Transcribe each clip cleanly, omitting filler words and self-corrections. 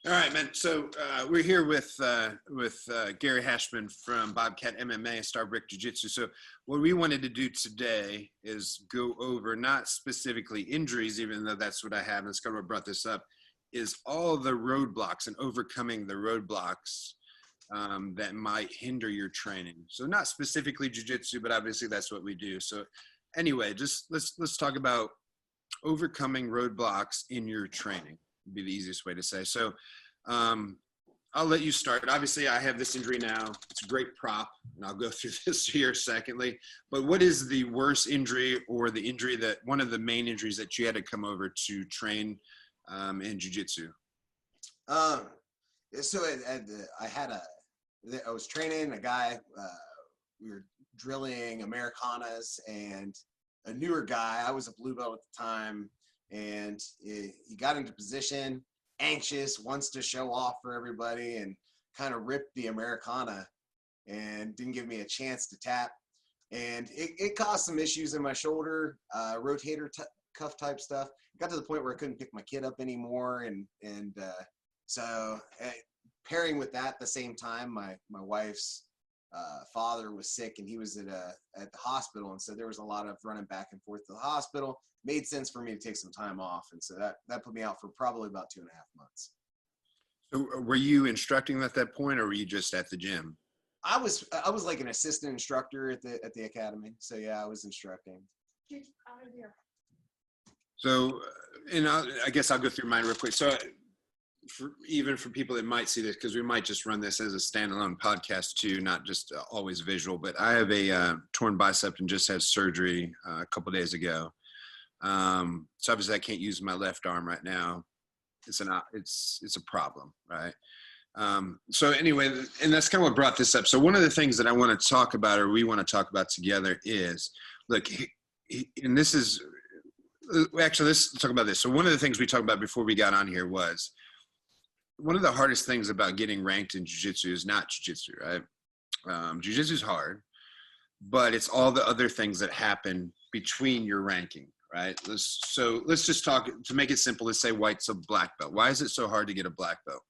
All right, man. So we're here with Gary Hashman from Bobcat MMA, Starbrick Jiu-Jitsu. So what we wanted to do today is go over not specifically injuries, even though that's what I have, and Scott brought this up, is all the roadblocks and overcoming the roadblocks that might hinder your training. So not specifically jiu-jitsu, but obviously that's what we do. So anyway, just let's talk about overcoming roadblocks in your training. Would be the easiest way to say. So I'll let you start. Obviously, I have this injury now. It's a great prop, and I'll go through this here secondly. But what is the worst injury, or the injury that one of the main injuries that you had to come over to train in jiu-jitsu? I was training a guy. We were drilling Americanas, and a newer guy. I was a blue belt at the time, and he got into position, anxious, wants to show off for everybody, and kind of ripped the Americana and didn't give me a chance to tap. And it caused some issues in my shoulder, rotator cuff type stuff. It got to the point where I couldn't pick my kid up anymore. So pairing with that at the same time, my wife's father was sick, and he was at the hospital. And so there was a lot of running back and forth to the hospital. Made sense for me to take some time off. And so that put me out for probably about 2.5 months. So were you instructing at that point, or were you just at the gym? I was like an assistant instructor at the academy. So yeah, I was instructing. So, and I guess I'll go through mine real quick. So even for people that might see this, because we might just run this as a standalone podcast too, not just always visual, but I have a torn bicep and just had surgery a couple days ago. So obviously I can't use my left arm right now. It's a problem, right? So anyway, and that's kind of what brought this up. So one of the things that I want to talk about, or we want to talk about together, is, look, and this is, actually, let's talk about this. So one of the things we talked about before we got on here was, one of the hardest things about getting ranked in jiu-jitsu is not jiu-jitsu, right? Jiu-jitsu is hard, but it's all the other things that happen between your ranking, right? So let's just talk, to make it simple, let's say white's a black belt. Why is it so hard to get a black belt?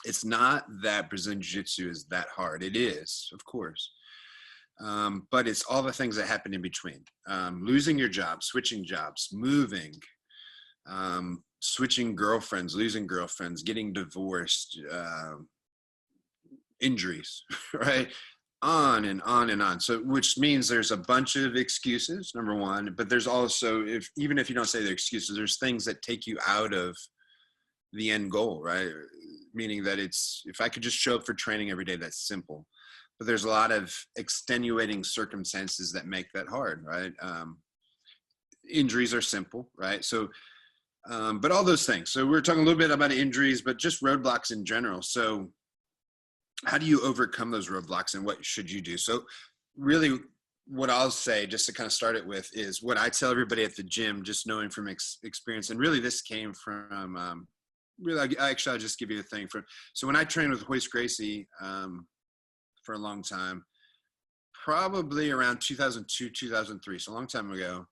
It's not that Brazilian jiu-jitsu is that hard. It is, of course. But it's all the things that happen in between. Losing your job, switching jobs, moving, switching girlfriends, losing girlfriends, getting divorced, injuries, right? On and on and on. So, which means there's a bunch of excuses, number one, but there's also, even if you don't say they're excuses, there's things that take you out of the end goal, right? Meaning that if I could just show up for training every day, that's simple. But there's a lot of extenuating circumstances that make that hard, right? Injuries are simple, right? So, but all those things. So we're talking a little bit about injuries, but just roadblocks in general. So how do you overcome those roadblocks, and what should you do? So really what I'll say, just to kind of start it with, is what I tell everybody at the gym, just knowing from experience. And really this came from, I'll just give you a thing. So when I trained with Hoist Gracie for a long time, probably around 2002, 2003, so a long time ago,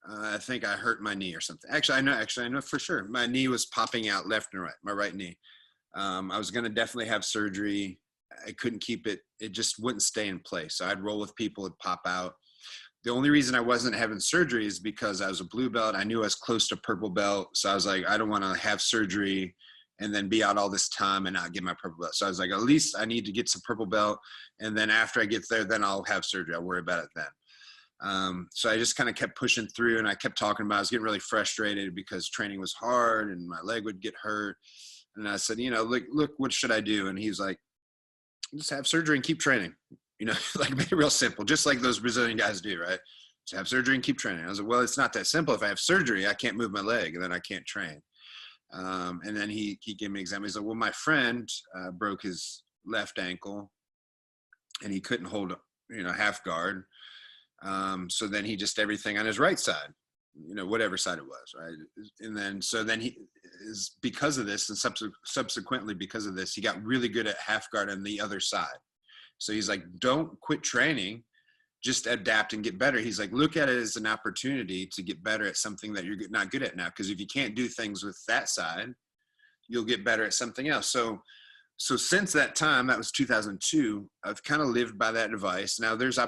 I think I hurt my knee or something. Actually, I know for sure. My knee was popping out left and right, my right knee. I was going to definitely have surgery. I couldn't keep it. It just wouldn't stay in place. So I'd roll with people, it'd pop out. The only reason I wasn't having surgery is because I was a blue belt. I knew I was close to purple belt. So I was like, I don't want to have surgery and then be out all this time and not get my purple belt. So I was like, at least I need to get some purple belt. And then after I get there, then I'll have surgery. I'll worry about it then. So I just kind of kept pushing through, and I kept talking about, I was getting really frustrated because training was hard and my leg would get hurt. And I said, look, what should I do? And he's like, just have surgery and keep training, like make it real simple, just like those Brazilian guys do, right? Just have surgery and keep training. I was like, well, it's not that simple. If I have surgery, I can't move my leg, and then I can't train. And then he gave me an example. He's like, well, my friend broke his left ankle and he couldn't hold, half guard. So then he just everything on his right side, whatever side it was, right? And then he is, because of this, and subsequently because of this, he got really good at half guard on the other side. So he's like, don't quit training, just adapt and get better. He's like, look at it as an opportunity to get better at something that you're not good at now. Because if you can't do things with that side, you'll get better at something else. So since that time, that was 2002, I've kind of lived by that advice. Now there's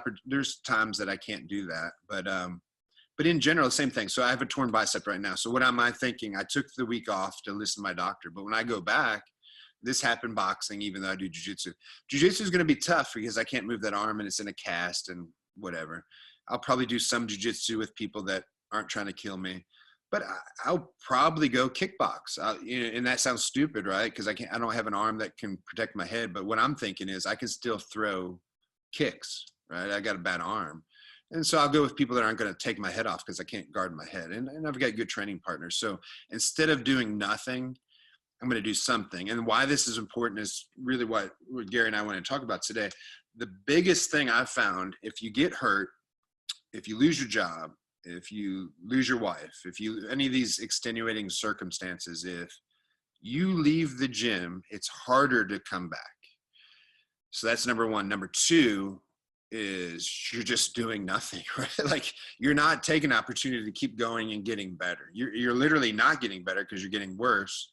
times that I can't do that, but in general, the same thing. So I have a torn bicep right now. So what am I thinking? I took the week off to listen to my doctor, but when I go back, this happened boxing, even though I do jujitsu. Jujitsu is going to be tough because I can't move that arm and it's in a cast and whatever. I'll probably do some jujitsu with people that aren't trying to kill me, but I'll probably go kickbox. And that sounds stupid, right? Because I don't have an arm that can protect my head. But what I'm thinking is I can still throw kicks, right? I got a bad arm. And so I'll go with people that aren't going to take my head off because I can't guard my head. And I've got good training partners. So instead of doing nothing, I'm going to do something. And why this is important is really what Gary and I want to talk about today. The biggest thing I've found, if you get hurt, if you lose your job, if you lose your wife, any of these extenuating circumstances, if you leave the gym, it's harder to come back. So that's number one. Number two is you're just doing nothing, right? Like you're not taking an opportunity to keep going and getting better. You're literally not getting better because you're getting worse.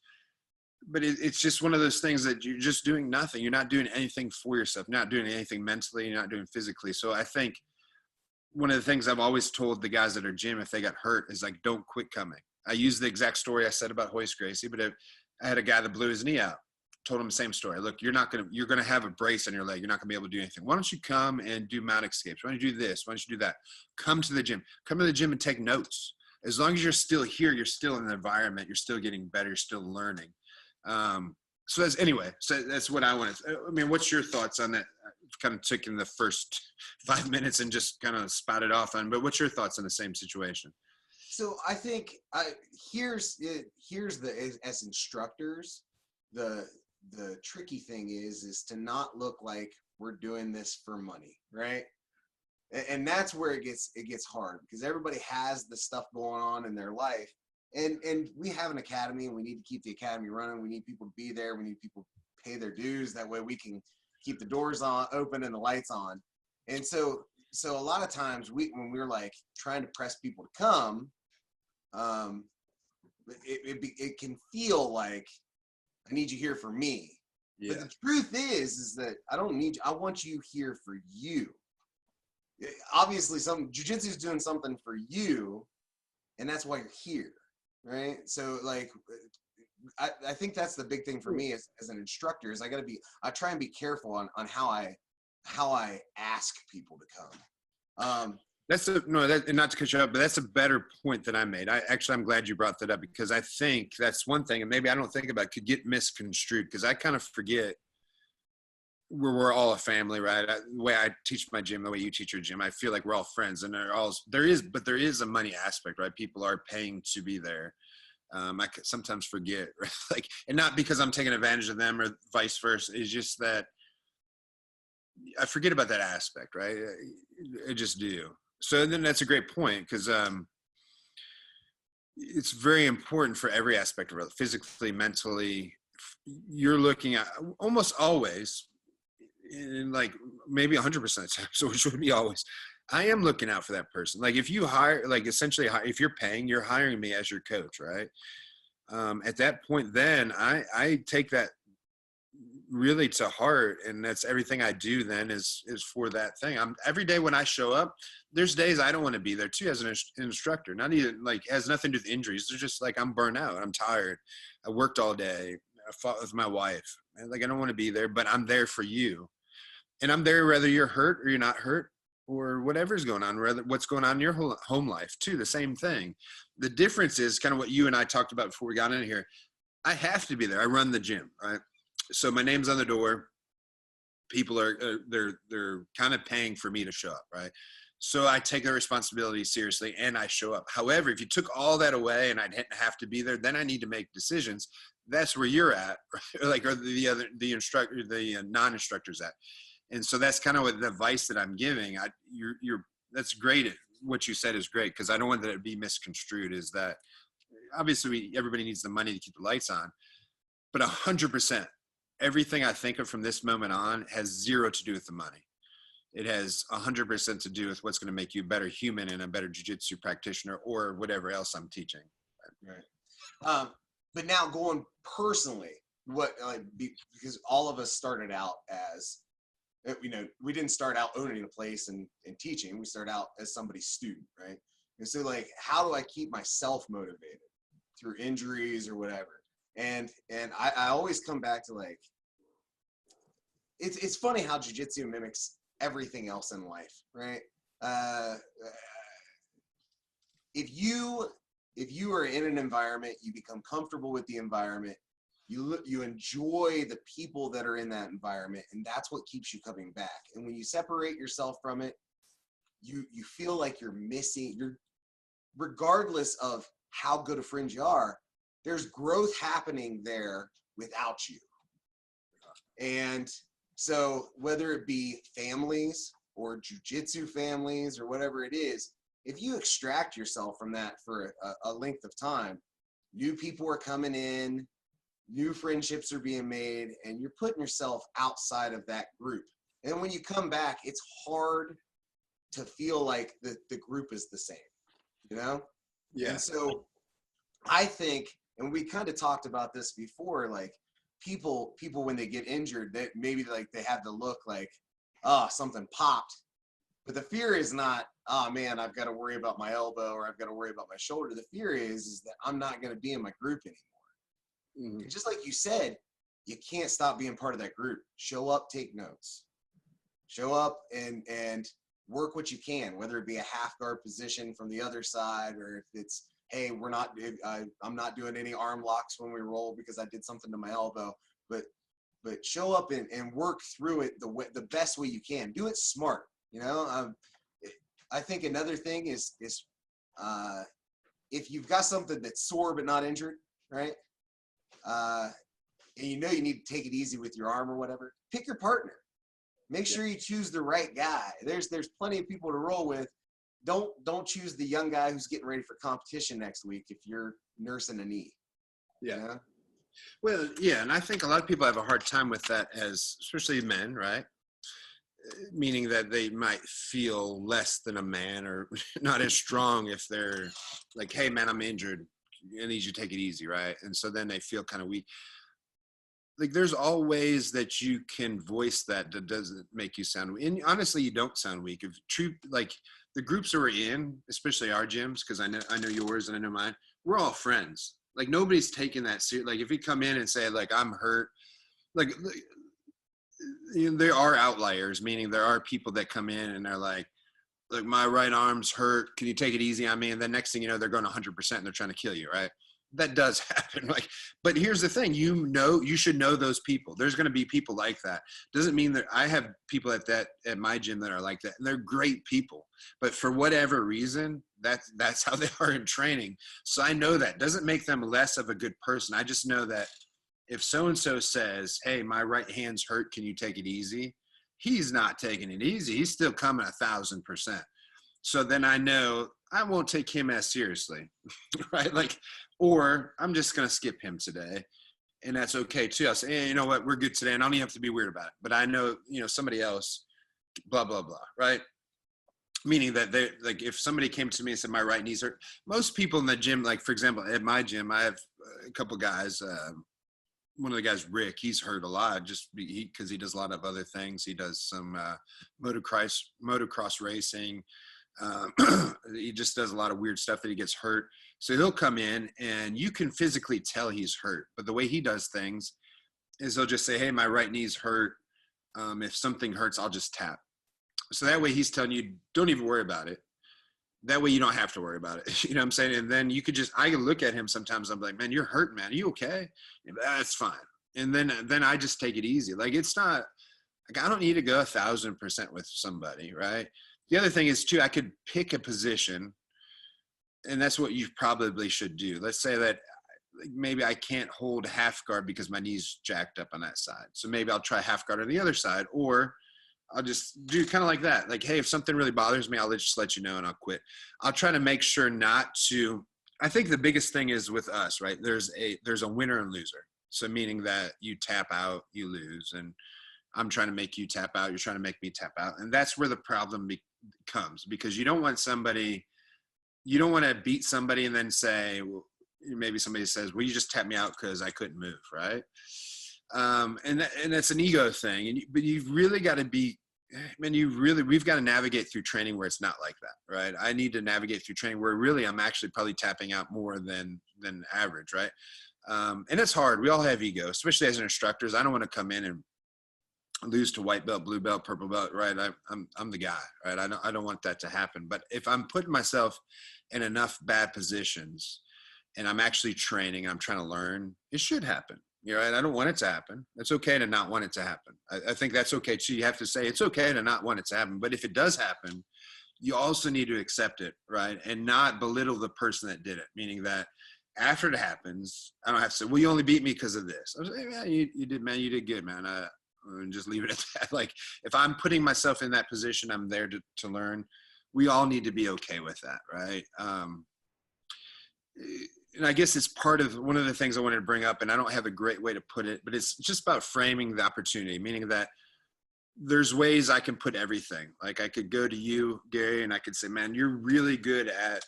But it's just one of those things that you're just doing nothing. You're not doing anything for yourself. You're not doing anything mentally. You're not doing physically. So I think one of the things I've always told the guys at our gym, if they got hurt, is like, don't quit coming. I use the exact story I said about Hoist Gracie, but I had a guy that blew his knee out. Told him the same story. Look, you're going to have a brace on your leg. You're not going to be able to do anything. Why don't you come and do mount escapes? Why don't you do this? Why don't you do that? Come to the gym. Come to the gym and take notes. As long as you're still here, you're still in the environment. You're still getting better. You're still learning. So that's what I wanted. I mean, what's your thoughts on that? I've kind of taken the first 5 minutes and just kind of spouted off on, but what's your thoughts on the same situation? So I think here's as instructors, the tricky thing is to not look like we're doing this for money, right? And that's where it gets hard because everybody has the stuff going on in their life. And we have an academy and we need to keep the academy running. We need people to be there. We need people to pay their dues. That way we can keep the doors open and the lights on. And so a lot of times when we're like trying to press people to come, it can feel like I need you here for me. Yeah. But the truth is that I don't need you. I want you here for you. Obviously jiu-jitsu is doing something for you and that's why you're here. Right. So like, I think that's the big thing for me as an instructor is I try and be careful on how I ask people to come. And not to cut you up, but that's a better point that I made. I'm glad you brought that up because I think that's one thing, and maybe I don't think about it, could get misconstrued because I kind of forget we're all a family, right? The way I teach my gym, the way you teach your gym, I feel like we're all friends, and there is a money aspect, right? People are paying to be there. I sometimes forget, right? Like, and not because I'm taking advantage of them or vice versa. It's just that I forget about that aspect, right? I just do. So then that's a great point because it's very important for every aspect of it, physically, mentally. You're looking at almost always. In like maybe 100% of the time, so it should be always, I am looking out for that person. Like if you hire, like essentially if you're paying, you're hiring me as your coach, right? At that point, then I take that really to heart, and that's everything I do then is for that thing. Every day when I show up, there's days I don't want to be there too as an instructor, not even like has nothing to do with injuries. They're just like, I'm burnt out, I'm tired, I worked all day, I fought with my wife, and like I don't want to be there, but I'm there for you. And I'm there whether you're hurt or you're not hurt or whatever's going on, what's going on in your whole home life too, the same thing. The difference is kind of what you and I talked about before we got in here. I have to be there. I run the gym, right? So my name's on the door. People are, they're kind of paying for me to show up, right? So I take the responsibility seriously and I show up. However, if you took all that away and I didn't have to be there, then I need to make decisions. That's where you're at, right? Like, or the instructor, the non-instructor's at. And so that's kind of what the advice that I'm giving. That's great. What you said is great because I don't want that to be misconstrued. Is that obviously everybody needs the money to keep the lights on, but 100%, everything I think of from this moment on has zero to do with the money. It has 100% to do with what's going to make you a better human and a better jiu-jitsu practitioner or whatever else I'm teaching. Right. but now going personally, because all of us started out as, we didn't start out owning a place and teaching. We started out as somebody's student, right? And so like, how do I keep myself motivated through injuries or whatever? And I always come back to like, it's funny how jiu-jitsu mimics everything else in life, right? If you are in an environment, you become comfortable with the environment, you enjoy the people that are in that environment, and that's what keeps you coming back. And when you separate yourself from it, you feel like you're regardless of how good a friend you are, there's growth happening there without you. And so whether it be families or jiu-jitsu families or whatever it is, if you extract yourself from that for a length of time, new people are coming in, new friendships are being made, and you're putting yourself outside of that group. And when you come back, it's hard to feel like the group is the same, you know? Yeah. And so I think, and we kind of talked about this before, like people when they get injured, that maybe like they have the look like, oh, something popped. But the fear is not, oh man, I've got to worry about my elbow or I've got to worry about my shoulder. The fear is that I'm not going to be in my group anymore. Mm-hmm. Just like you said, you can't stop being part of that group. Show up, take notes. Show up and work what you can, whether it be a half guard position from the other side, or if it's, hey, I'm not doing any arm locks when we roll because I did something to my elbow. But show up and work through it the best way you can. Do it smart. You know, I think another thing is if you've got something that's sore but not injured, right? And you need to take it easy with your arm or whatever, pick your partner. Make sure you choose the right guy. There's plenty of people to roll with. Don't choose the young guy who's getting ready for competition next week if you're nursing a knee. Yeah. You know? Well, yeah, and I think a lot of people have a hard time with that, especially men, right? Meaning that they might feel less than a man or not as strong if they're like, hey man, I'm injured, I need you to take it easy, right? And so then they feel kind of weak. Like there's all ways that you can voice that doesn't make you sound weak. And honestly, you don't sound weak. If true, like the groups that we're in, especially our gyms, because I know yours and I know mine, we're all friends. Like nobody's taking that serious. Like if you come in and say like I'm hurt, like there are outliers, meaning there are people that come in and they're like my right arm's hurt, can you take it easy on me? And the next thing you know, they're going 100% and they're trying to kill you, right? That does happen. Like, but here's the thing, you should know those people. There's going to be people like that. Doesn't mean that I have people at my gym that are like that, and they're great people. But for whatever reason, that's how they are in training. So I know that doesn't make them less of a good person. I just know that if so-and-so says, hey, my right hand's hurt, can you take it easy? He's not taking it easy. He's still coming 1,000%. So then I know I won't take him as seriously, right? Like, or I'm just going to skip him today. And that's okay too. I'll say, hey, you know what? We're good today. And I don't even have to be weird about it. But I know, somebody else, blah, blah, blah, right? Meaning that they like, if somebody came to me and said, my right knee's hurt, most people in the gym, like for example, at my gym, I have a couple guys, one of the guys, Rick, he's hurt a lot just because he does a lot of other things. He does some motocross racing. He just does a lot of weird stuff that he gets hurt. So he'll come in and you can physically tell he's hurt. But the way he does things is he'll just say, hey, my right knee's hurt. If something hurts, I'll just tap. So that way he's telling you, don't even worry about it. That way you don't have to worry about it. You know what I'm saying? And then I can look at him sometimes. I'm like, man, you're hurt, man. Are you okay? That's fine. And then I just take it easy. Like, it's not like I don't need to go 1,000% with somebody, right? The other thing is too, I could pick a position, and that's what you probably should do. Let's say that maybe I can't hold half guard because my knee's jacked up on that side. So maybe I'll try half guard on the other side, or I'll just do kind of like that. Like, hey, if something really bothers me, I'll just let you know and I'll quit. I'll try to make sure not to. I think the biggest thing is with us, right? There's a winner and loser. So meaning that you tap out, you lose. And I'm trying to make you tap out. You're trying to make me tap out. And that's where the problem comes, because you don't want to beat somebody and then say, well, maybe somebody says, well, you just tapped me out because I couldn't move, right? And that's an ego thing. But you've really got to be, man, we've got to navigate through training where it's not like that, right? I need to navigate through training where really I'm actually probably tapping out more than average, right? And it's hard. We all have ego, especially as instructors. I don't want to come in and lose to white belt, blue belt, purple belt, right? I'm the guy, right? I don't want that to happen. But if I'm putting myself in enough bad positions and I'm actually training, I'm trying to learn, it should happen. You're right. I don't want it to happen. It's okay to not want it to happen. I think that's okay too. You have to say it's okay to not want it to happen. But if it does happen, you also need to accept it, right? And not belittle the person that did it, meaning that after it happens, I don't have to say, well, you only beat me because of this. I was like, hey, man, you did good, man. And just leave it at that. Like, if I'm putting myself in that position, I'm there to learn. We all need to be okay with that, right? And I guess it's part of one of the things I wanted to bring up, and I don't have a great way to put it, but it's just about framing the opportunity, meaning that there's ways I can put everything. Like, I could go to you, Gary, and I could say, man, you're really good at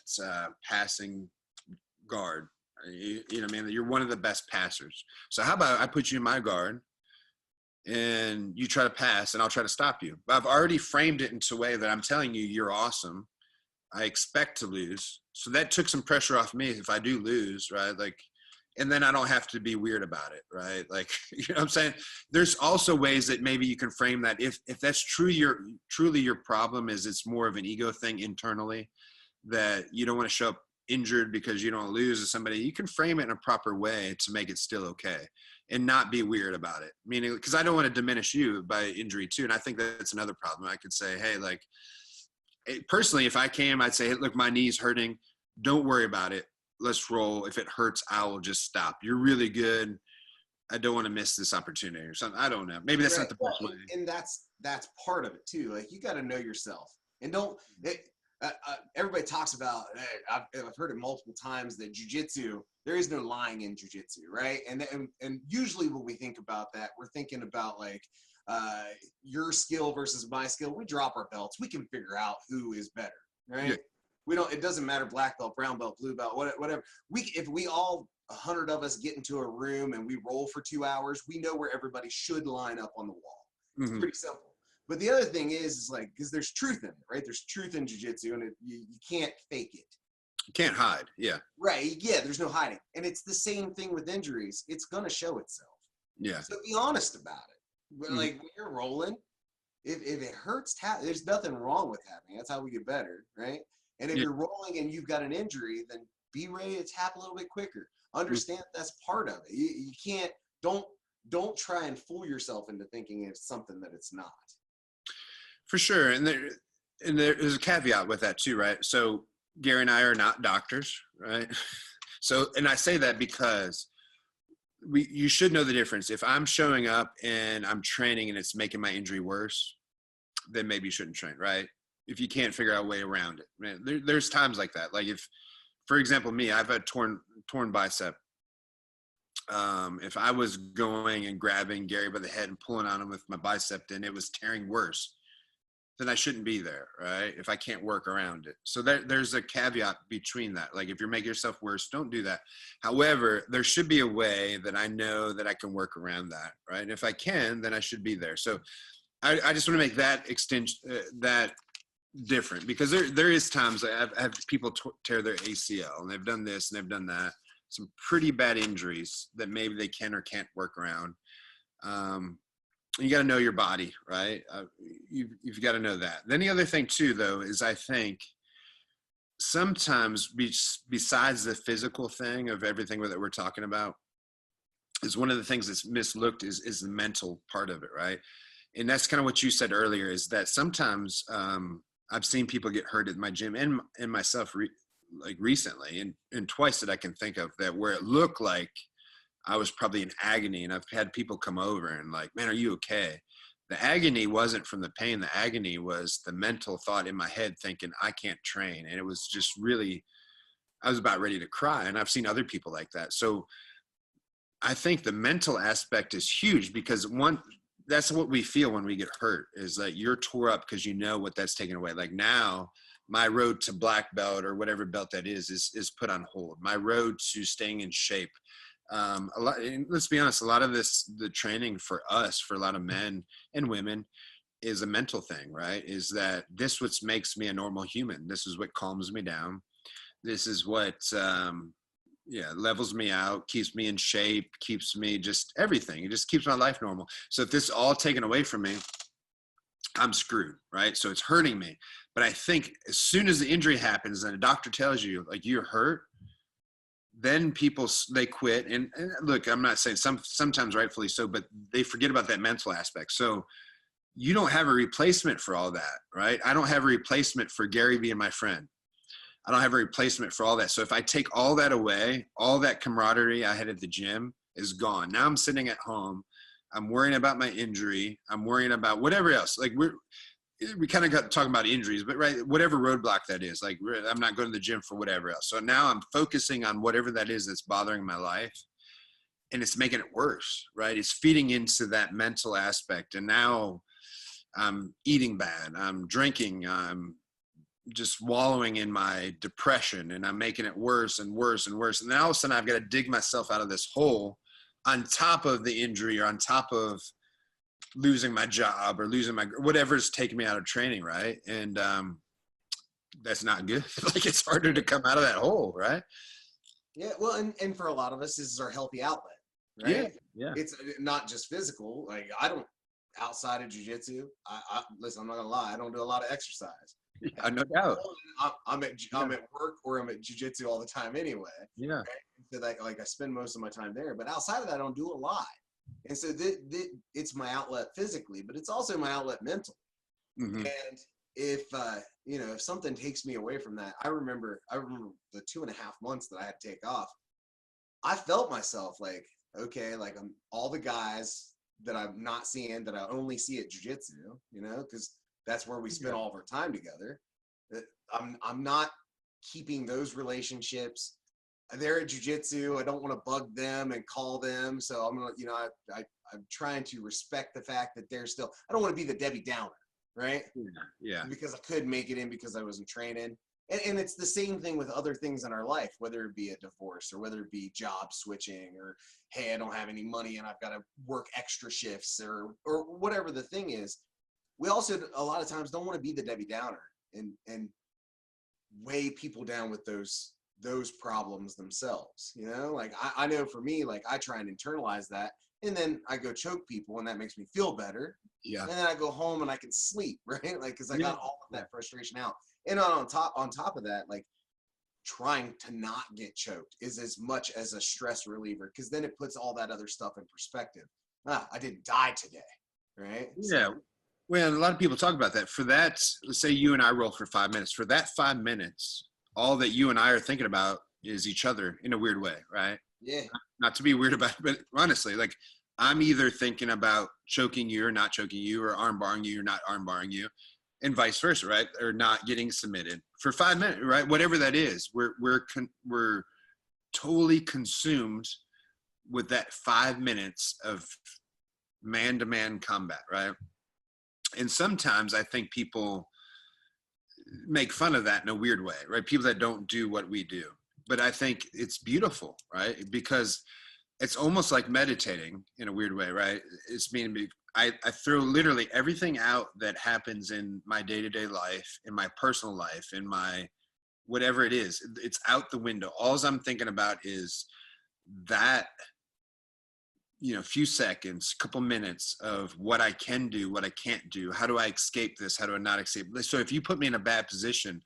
passing guard. You know, man, you're one of the best passers. So how about I put you in my guard and you try to pass and I'll try to stop you. But I've already framed it into a way that I'm telling you, you're awesome. I expect to lose. So that took some pressure off me if I do lose, right? Like, and then I don't have to be weird about it, right? Like, you know what I'm saying? There's also ways that maybe you can frame that if that's truly your problem is it's more of an ego thing internally, that you don't want to show up injured because you don't lose to somebody. You can frame it in a proper way to make it still okay and not be weird about it. Meaning, because I don't want to diminish you by injury too. And I think that's another problem. I could say, hey, like, personally, if I came, I'd say, hey, look, my knee's hurting. Don't worry about it. Let's roll. If it hurts, I will just stop. You're really good. I don't want to miss this opportunity or something. I don't know. Maybe that's not the best way. And that's part of it too. Like, you got to know yourself, and don't. Everybody talks about. I've heard it multiple times that jujitsu. There is no lying in jujitsu, right? And usually when we think about that, we're thinking about like your skill versus my skill. We drop our belts. We can figure out who is better, right? Yeah. We don't. It doesn't matter black belt, brown belt, blue belt, whatever. If we all 100 of us get into a room and we roll for 2 hours, we know where everybody should line up on the wall. It's pretty simple. But the other thing is like, because there's truth in it, right? There's truth in jiu-jitsu, and you can't fake it. You can't hide, yeah. Right, yeah, there's no hiding. And it's the same thing with injuries. It's going to show itself. Yeah. So be honest about it. But like, when you're rolling, if it hurts, there's nothing wrong with tapping. That's how we get better, right? And if you're rolling and you've got an injury, then be ready to tap a little bit quicker. Understand that's part of it. You can't, don't try and fool yourself into thinking it's something that it's not. For sure. And there's a caveat with that too, right? So Gary and I are not doctors, right? So, and I say that because you should know the difference. If I'm showing up and I'm training and it's making my injury worse, then maybe you shouldn't train, right? If you can't figure out a way around it. Man, there's times like that. Like, if, for example, me, I've had torn bicep. If I was going and grabbing Gary by the head and pulling on him with my bicep, and it was tearing worse, then I shouldn't be there, right? If I can't work around it. So there's a caveat between that. Like, if you're making yourself worse, don't do that. However, there should be a way that I know that I can work around that, right? And if I can, then I should be there. So I just want to make that extension, that different, because there is times I've had people tear their ACL, and they've done this and they've done that. Some pretty bad injuries that maybe they can or can't work around. You got to know your body, right? You've got to know that. Then the other thing too, though, is I think sometimes besides the physical thing of everything that we're talking about, is one of the things that's mislooked is the mental part of it, right? And that's kind of what you said earlier, is that sometimes I've seen people get hurt at my gym and myself like recently, and twice that I can think of, that where it looked like I was probably in agony, and I've had people come over and like, man, are you okay? The agony wasn't from the pain. The agony was the mental thought in my head thinking I can't train. And it was just really, I was about ready to cry. And I've seen other people like that. So I think the mental aspect is huge, because that's what we feel when we get hurt, is that you're tore up because you know what that's taken away. Like, now my road to black belt or whatever belt that is put on hold. My road to staying in shape. A lot, and let's be honest, a lot of the training for us, for a lot of men and women, is a mental thing, right? Is that this what makes me a normal human? This is what calms me down. This is what levels me out, keeps me in shape, keeps me just everything. It just keeps my life normal. So if this is all taken away from me, I'm screwed, right? So it's hurting me. But I think as soon as the injury happens and a doctor tells you like you're hurt, then people, they quit. And look, I'm not saying sometimes rightfully so, but they forget about that mental aspect. So you don't have a replacement for all that, right? I don't have a replacement for Gary being my friend. I don't have a replacement for all that. So if I take all that away, all that camaraderie I had at the gym is gone. Now I'm sitting at home. I'm worrying about my injury. I'm worrying about whatever else. Like we kind of got talking about injuries, but right, whatever roadblock that is, like I'm not going to the gym for whatever else. So now I'm focusing on whatever that is that's bothering my life, and it's making it worse, right? It's feeding into that mental aspect. And now I'm eating bad. I'm drinking. I'm just wallowing in my depression, and I'm making it worse and worse and worse. And then all of a sudden I've got to dig myself out of this hole on top of the injury or on top of losing my job or losing my whatever's taking me out of training, right? And that's not good. Like it's harder to come out of that hole, right? Yeah, well, and for a lot of us, this is our healthy outlet, right? Yeah. It's not just physical. Like I don't, outside of jiu-jitsu, I listen, I'm not gonna lie, I don't do a lot of exercise. Yeah, no doubt. I'm at work or I'm at jiu-jitsu all the time anyway. Yeah. Right? So like I spend most of my time there, but outside of that, I don't do a lot. And so it's my outlet physically, but it's also my outlet mentally. Mm-hmm. And if if something takes me away from that, I remember the 2.5 months that I had to take off. I felt myself like, okay, like I'm all the guys that I'm not seeing, that I only see at jiu-jitsu, because that's where we spend all of our time together. I'm not keeping those relationships. They're at jiu-jitsu. I don't want to bug them and call them. So I'm going to, I'm trying to respect the fact that they're still, I don't want to be the Debbie Downer, right? Yeah. Because I couldn't make it in because I wasn't training. And it's the same thing with other things in our life, whether it be a divorce or whether it be job switching or, hey, I don't have any money and I've got to work extra shifts or whatever the thing is. We also, a lot of times, don't want to be the Debbie Downer and weigh people down with those problems themselves. Like I know for me, like I try and internalize that, and then I go choke people, and that makes me feel better. Yeah. And then I go home and I can sleep, right? Like because I got all of that frustration out. And on top of that, like trying to not get choked is as much as a stress reliever, because then it puts all that other stuff in perspective. I didn't die today, right? Yeah. Well, a lot of people talk about that. For that, let's say you and I roll for 5 minutes. For that 5 minutes, all that you and I are thinking about is each other in a weird way, right? Yeah. Not to be weird about it, but honestly, like I'm either thinking about choking you or not choking you, or arm barring you or not arm barring you, and vice versa, right? Or not getting submitted for 5 minutes, right? Whatever that is, we're totally consumed with that 5 minutes of man-to-man combat, right? And sometimes I think people make fun of that in a weird way, right? People that don't do what we do. But I think it's beautiful, right? Because it's almost like meditating in a weird way, right? It's meaning I throw literally everything out that happens in my day-to-day life, in my personal life, in my whatever it is. It's out the window. All I'm thinking about is that, few seconds, couple minutes of what I can do, what I can't do. How do I escape this? How do I not escape this? So if you put me in a bad position,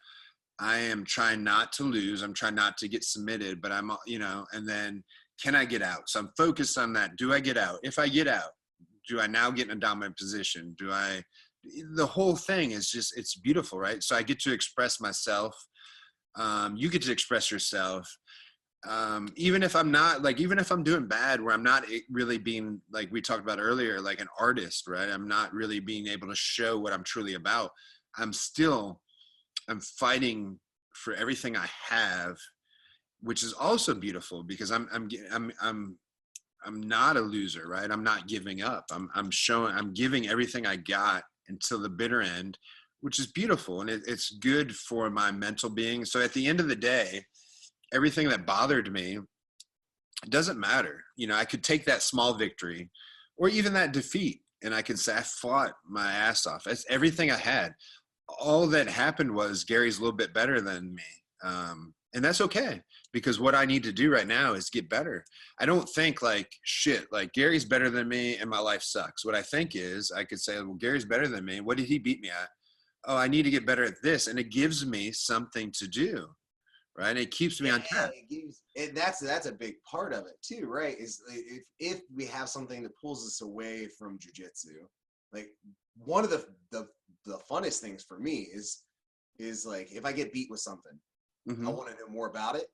I am trying not to lose. I'm trying not to get submitted, but I'm, and then can I get out? So I'm focused on that. Do I get out? If I get out, do I now get in a dominant position? The whole thing is just, it's beautiful, right? So I get to express myself. You get to express yourself. Even if I'm not even if I'm doing bad, where I'm not really being, like we talked about earlier, like an artist, right? I'm not really being able to show what I'm truly about. I'm fighting for everything I have, which is also beautiful because I'm not a loser, right? I'm not giving up. I'm giving everything I got until the bitter end, which is beautiful. And it's good for my mental being. So at the end of the day, everything that bothered me, it doesn't matter. You know, I could take that small victory or even that defeat, and I could say I fought my ass off. That's everything I had. All that happened was Gary's a little bit better than me. And that's okay, because what I need to do right now is get better. I don't think like, shit, like Gary's better than me and my life sucks. What I think is I could say, well, Gary's better than me. What did he beat me at? Oh, I need to get better at this. And it gives me something to do. Right. And it keeps me on track. And that's a big part of it too, right? Is if we have something that pulls us away from jujitsu, like one of the funnest things for me is like if I get beat with something, Mm-hmm. I want to know more about it.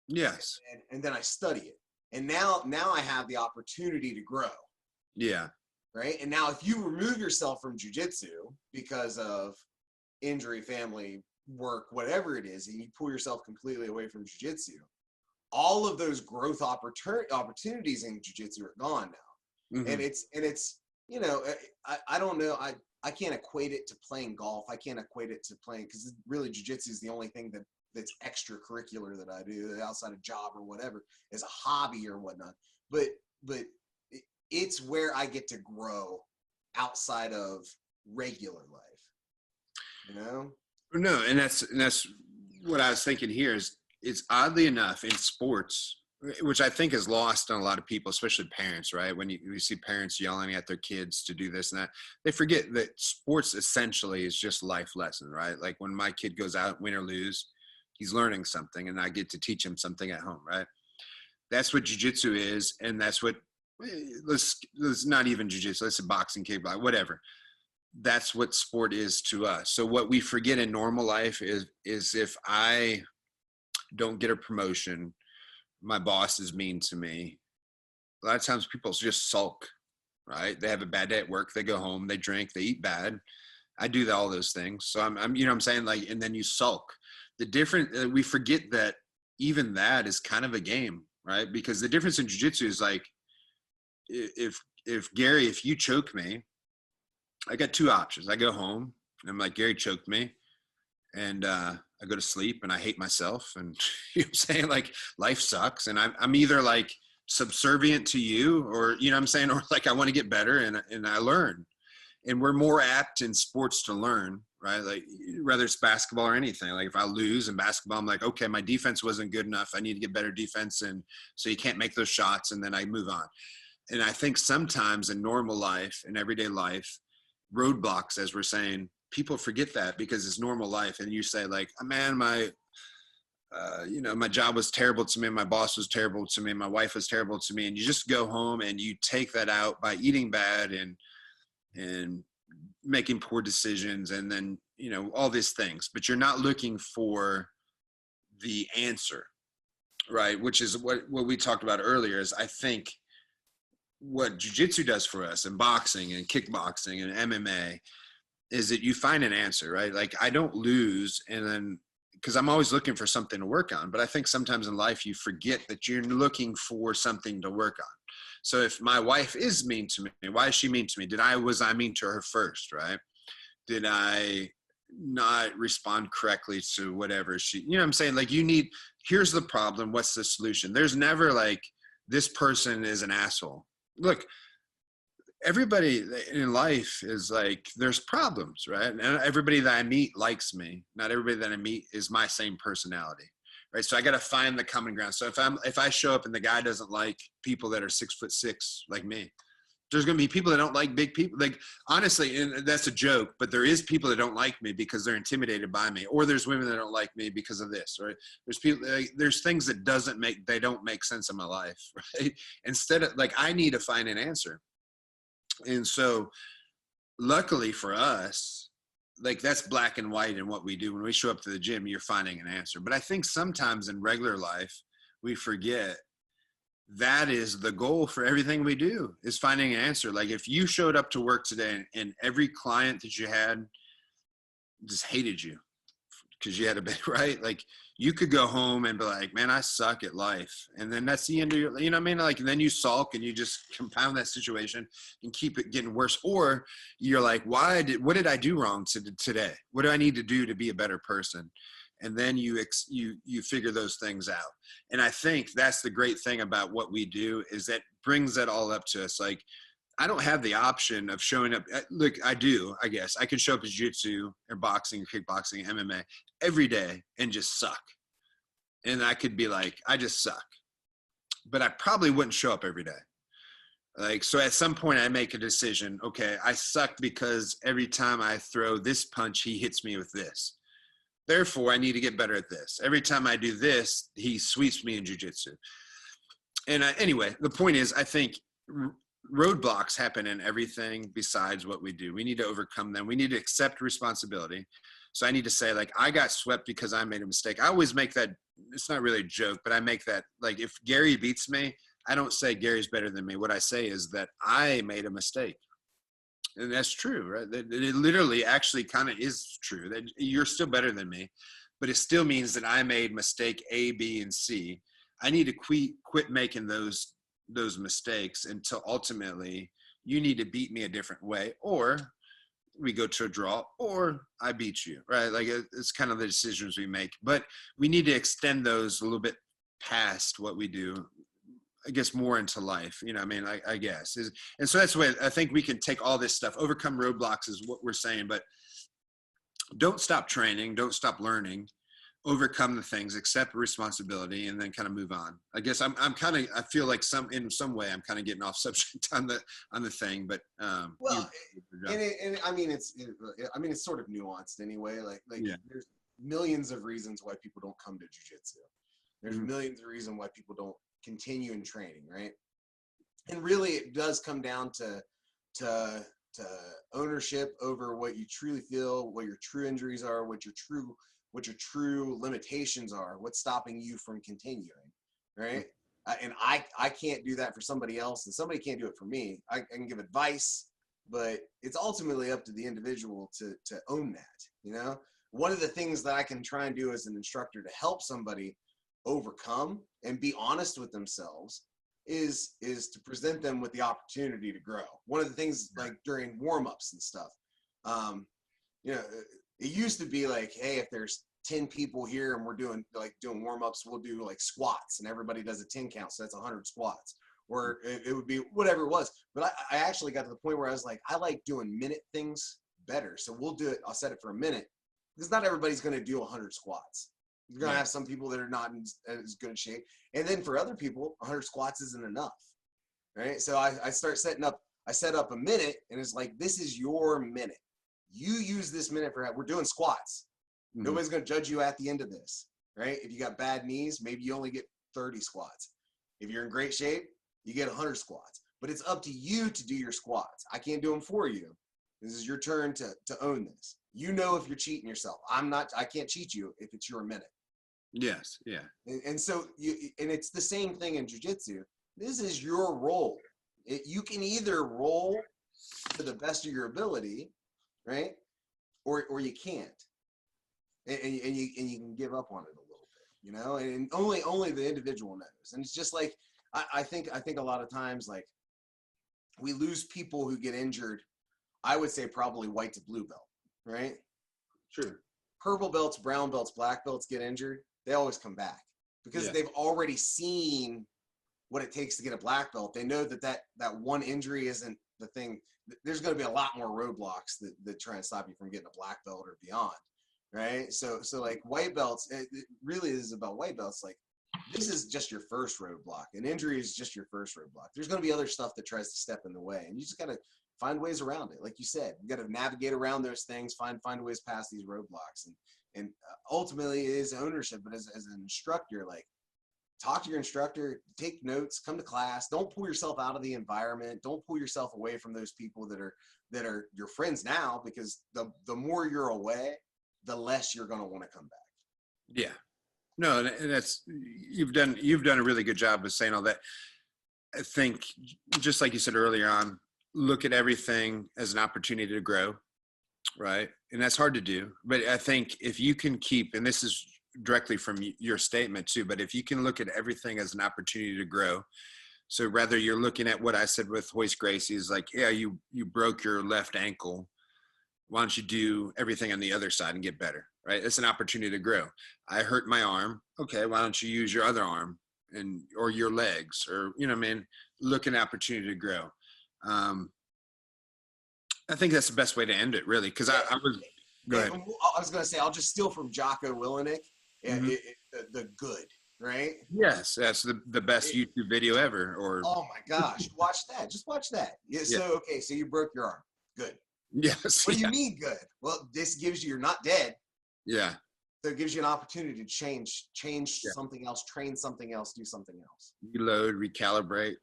Yes. And then I study it. And now I have the opportunity to grow. Yeah. Right. And now if you remove yourself from jujitsu because of injury, family, work, whatever it is, and you pull yourself completely away from jujitsu, all of those growth opportunities in jujitsu are gone now. Mm-hmm. And it's you know, I don't know, I can't equate it to playing golf. I can't equate it to playing, because really jujitsu is the only thing that's extracurricular that I do outside of job or whatever, as a hobby or whatnot. But it's where I get to grow outside of regular life, you know? No, and that's what I was thinking here is it's oddly enough in sports, which I think is lost on a lot of people, especially parents, right? When you see parents yelling at their kids to do this and that, they forget that sports essentially is just life lesson, right? Like when my kid goes out, win or lose, he's learning something and I get to teach him something at home, right? That's what jiu-jitsu is. And that's what, let's not even jiu-jitsu, let's say boxing, kickboxing, whatever. That's what sport is to us. So what we forget in normal life is if I don't get a promotion, my boss is mean to me. A lot of times people just sulk, right? They have a bad day at work. They go home, they drink, they eat bad. I do all those things. So I'm you know what I'm saying? Like, and then you sulk. The different, we forget that even that is kind of a game, right? Because the difference in jiu-jitsu is like, if Gary, if you choke me, I got two options. I go home and I'm like, Gary choked me, and I go to sleep and I hate myself, and you know what I'm saying, like life sucks, and I'm either like subservient to you, or you know what I'm saying, or like I want to get better and I learn. And we're more apt in sports to learn, right? Like whether it's basketball or anything. Like if I lose in basketball, I'm like, okay, my defense wasn't good enough. I need to get better defense, and so you can't make those shots, and then I move on. And I think sometimes in normal life, in everyday life, roadblocks, as we're saying, people forget that because it's normal life. And you say like, oh, man, my job was terrible to me. My boss was terrible to me. My wife was terrible to me. And you just go home and you take that out by eating bad and making poor decisions. And then, you know, all these things, but you're not looking for the answer, right? Which is what we talked about earlier is I think what jiu-jitsu does for us, and boxing and kickboxing and MMA, is that you find an answer, right? Like I don't lose, and then because I'm always looking for something to work on, but I think sometimes in life you forget that you're looking for something to work on. So if my wife is mean to me, why is she mean to me? Was I mean to her first, right? Did I not respond correctly to whatever you know what I'm saying? Like here's the problem, what's the solution? There's never like, this person is an asshole. Look, everybody in life is like, there's problems, right? And everybody that I meet likes me. Not everybody that I meet is my same personality, right? So I got to find the common ground. So if I show up and the guy doesn't like people that are 6'6" like me, there's going to be people that don't like big people. Like honestly, and that's a joke, but there is people that don't like me because they're intimidated by me, or there's women that don't like me because of this, right? There's people, there's things that they don't make sense in my life, right? Instead of like, I need to find an answer. And so luckily for us, like that's black and white in what we do. When we show up to the gym, you're finding an answer. But I think sometimes in regular life, we forget that is the goal for everything we do, is finding an answer. Like if you showed up to work today and every client that you had just hated you, because you had a bit, right? Like you could go home and be like, man, I suck at life. And then that's the end of your, you know what I mean? Like, and then you sulk and you just compound that situation and keep it getting worse. Or you're like, what did I do wrong today? What do I need to do to be a better person? And then you figure those things out. And I think that's the great thing about what we do, is that brings that all up to us. Like, I don't have the option of showing up. Look, I do, I guess. I could show up as Jitsu or boxing or kickboxing, MMA every day and just suck. And I could be like, I just suck. But I probably wouldn't show up every day. Like, so at some point I make a decision. Okay, I suck because every time I throw this punch, he hits me with this. Therefore, I need to get better at this. Every time I do this, he sweeps me in jiu-jitsu. And anyway, the point is, I think roadblocks happen in everything besides what we do. We need to overcome them. We need to accept responsibility. So I need to say, like, I got swept because I made a mistake. I always make that, it's not really a joke, but I make that, like, if Gary beats me, I don't say Gary's better than me. What I say is that I made a mistake. And that's true, right? It literally actually kind of is true, that you're still better than me, but it still means that I made mistake A, B, and C. I need to quit making those mistakes until ultimately you need to beat me a different way, or we go to a draw, or I beat you, right? Like, it's kind of the decisions we make, but we need to extend those a little bit past what we do, I guess, more into life, you know what I mean? I guess. And so that's the way I think we can take all this stuff, overcome roadblocks is what we're saying, but don't stop training, don't stop learning, overcome the things, accept responsibility, and then kind of move on. I guess I'm kind of, I feel like in some way I'm kind of getting off subject on the thing, but well, and I mean, it's sort of nuanced anyway. Like yeah. There's millions of reasons why people don't come to jiu-jitsu. There's millions of reasons why people don't continue in training, right? And really, it does come down to ownership over what you truly feel, what your true injuries are, what your true limitations are, what's stopping you from continuing, right? And I can't do that for somebody else, and somebody can't do it for me. I can give advice, but it's ultimately up to the individual to own that, you know? One of the things that I can try and do as an instructor to help somebody overcome and be honest with themselves is to present them with the opportunity to grow. One of the things, like during warm-ups and stuff, you know, it used to be like, hey, if there's 10 people here and we're doing warm-ups, we'll do like squats, and everybody does a 10 count, so that's 100 squats. Or it would be whatever it was. But I actually got to the point where I was like, I like doing minute things better. So we'll do it, I'll set it for a minute, because not everybody's going to do 100 squats. You're going to have some people that are not in as good shape. And then for other people, 100 squats isn't enough, right? So I set up a minute, and it's like, this is your minute. You use this minute we're doing squats. Nobody's going to judge you at the end of this, right? If you got bad knees, maybe you only get 30 squats. If you're in great shape, you get 100 squats. But it's up to you to do your squats. I can't do them for you. This is your turn to own this. You know if you're cheating yourself. I can't cheat you if it's your minute. Yes, yeah. And so it's the same thing in jiu-jitsu. This is your role. You can either roll to the best of your ability, right? Or you can't. And you can give up on it a little bit, you know? And only the individual knows. And it's just like, I think a lot of times, like, we lose people who get injured. I would say probably white to blue belt, right? Sure. Purple belts, brown belts, black belts get injured. They always come back because they've already seen what it takes to get a black belt. They know that one injury isn't the thing. There's going to be a lot more roadblocks that try and stop you from getting a black belt or beyond, right? So like white belts, it really is about white belts. Like, this is just your first roadblock. An injury is just your first roadblock. There's going to be other stuff that tries to step in the way, and you just got to find ways around it. Like you said, you got to navigate around those things, find ways past these roadblocks, and ultimately it is ownership. But as an instructor, like, talk to your instructor, take notes, come to class. Don't pull yourself out of the environment. Don't pull yourself away from those people that are your friends now, because the more you're away, the less you're going to want to come back. Yeah. No, and that's, you've done a really good job of saying all that. I think, just like you said earlier on, look at everything as an opportunity to grow. right? And that's hard to do. But I think if you can keep, and this is directly from your statement too, but if you can look at everything as an opportunity to grow. So rather you're looking at what I said with Hoist Gracie is like, yeah, you broke your left ankle. Why don't you do everything on the other side and get better, right? It's an opportunity to grow. I hurt my arm. Okay, why don't you use your other arm and or your legs or, you know what I mean? Look at an opportunity to grow. I think that's the best way to end it, really, because I was. Go ahead. I was going to say, I'll just steal from Jocko Willenick, the good, right? Yes, that's the best YouTube video ever. Or oh my gosh, watch that! Just watch that. Yeah. So okay, so you broke your arm. Good. Yes. What do you mean good? Well, this gives you're not dead. Yeah. So it gives you an opportunity to change something else, train something else, do something else. Reload, recalibrate.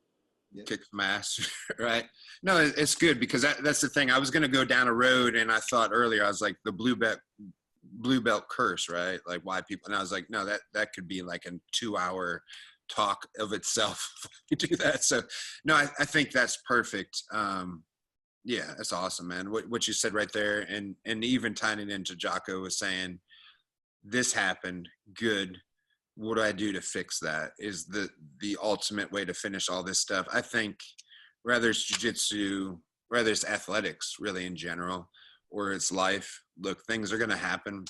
Kick some ass, right? No, it's good because that's the thing. I was going to go down a road, and I thought earlier, I was like the blue belt curse, right? Like why people, and I was like, no, that could be like a 2-hour talk of itself if you do that. So no, I think that's perfect. Yeah, that's awesome, man. What you said right there, and even tying it into Jocko was saying, this happened, good. What do I do to fix that is the ultimate way to finish all this stuff. I think whether it's jiu-jitsu, whether it's athletics really in general, or it's life, look, things are going to happen.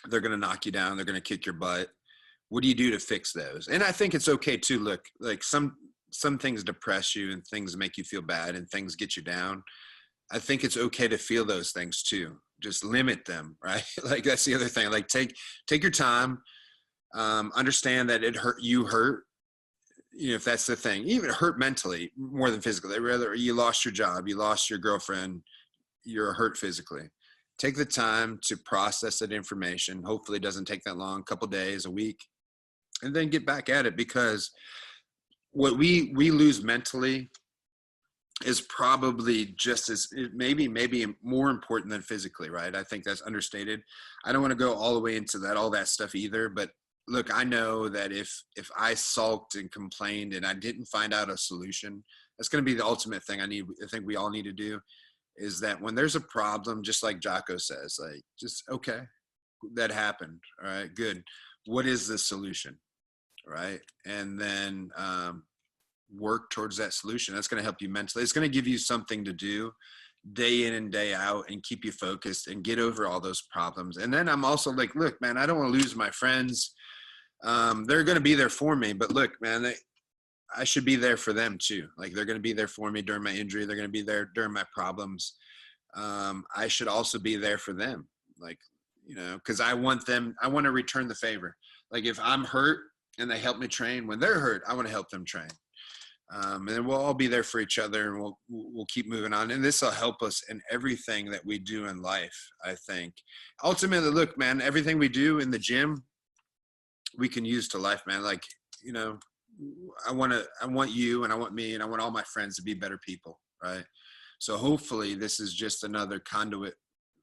They're going to knock you down. They're going to kick your butt. What do you do to fix those? And I think it's okay too. Look, like some things depress you and things make you feel bad and things get you down. I think it's okay to feel those things too. Just limit them, right? Like that's the other thing. Like take your time. Understand that it hurt, you know, if that's the thing, even hurt mentally more than physically. Rather, you lost your job, you lost your girlfriend, you're hurt physically. Take the time to process that information. Hopefully it doesn't take that long, a couple days, a week, and then get back at it, because what we lose mentally is probably just as maybe more important than physically, right? I think that's understated. I don't want to go all the way into all that stuff either, but look, I know that if I sulked and complained and I didn't find out a solution, that's going to be the ultimate thing I think we all need to do, is that when there's a problem, just like Jocko says, like, just, okay, that happened. All right, good. What is the solution? Right. And then work towards that solution. That's going to help you mentally. It's going to give you something to do day in and day out and keep you focused and get over all those problems. And then I'm also like, look, man, I don't want to lose my friends. They're going to be there for me, but look, man, I should be there for them too. Like they're going to be there for me during my injury. They're going to be there during my problems. I should also be there for them. Like, you know, cause I want to return the favor. Like if I'm hurt and they help me train, when they're hurt, I want to help them train. And then we'll all be there for each other, and we'll keep moving on. And this will help us in everything that we do in life, I think. Ultimately, look, man, everything we do in the gym, we can use to life, man. Like, you know, I want you and I want me and I want all my friends to be better people, right? So hopefully this is just another conduit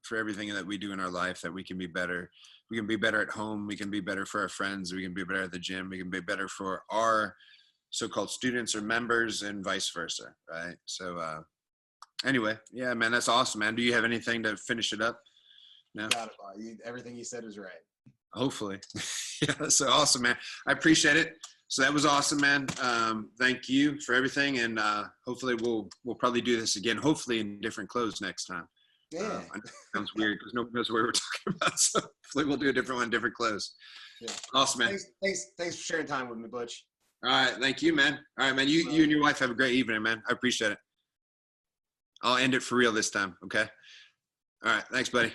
for everything that we do in our life, that we can be better. We can be better at home. We can be better for our friends. We can be better at the gym. We can be better for our so-called students or members, and vice versa, right? So anyway, yeah, man, that's awesome, man. Do you have anything to finish it up? No? Got it. Everything you said is right. Hopefully. Yeah, so awesome, man. I appreciate it. So that was awesome, man. Thank you for everything, and hopefully we'll probably do this again, hopefully in different clothes next time. Yeah. I know it sounds weird because nobody knows what we're talking about, so hopefully we'll do a different one, different clothes. Yeah. Awesome, man. Thanks for sharing time with me, Butch. All right, thank you, man. All right, man, you and your wife have a great evening, man. I appreciate it. I'll end it for real this time, okay? All right, thanks, buddy.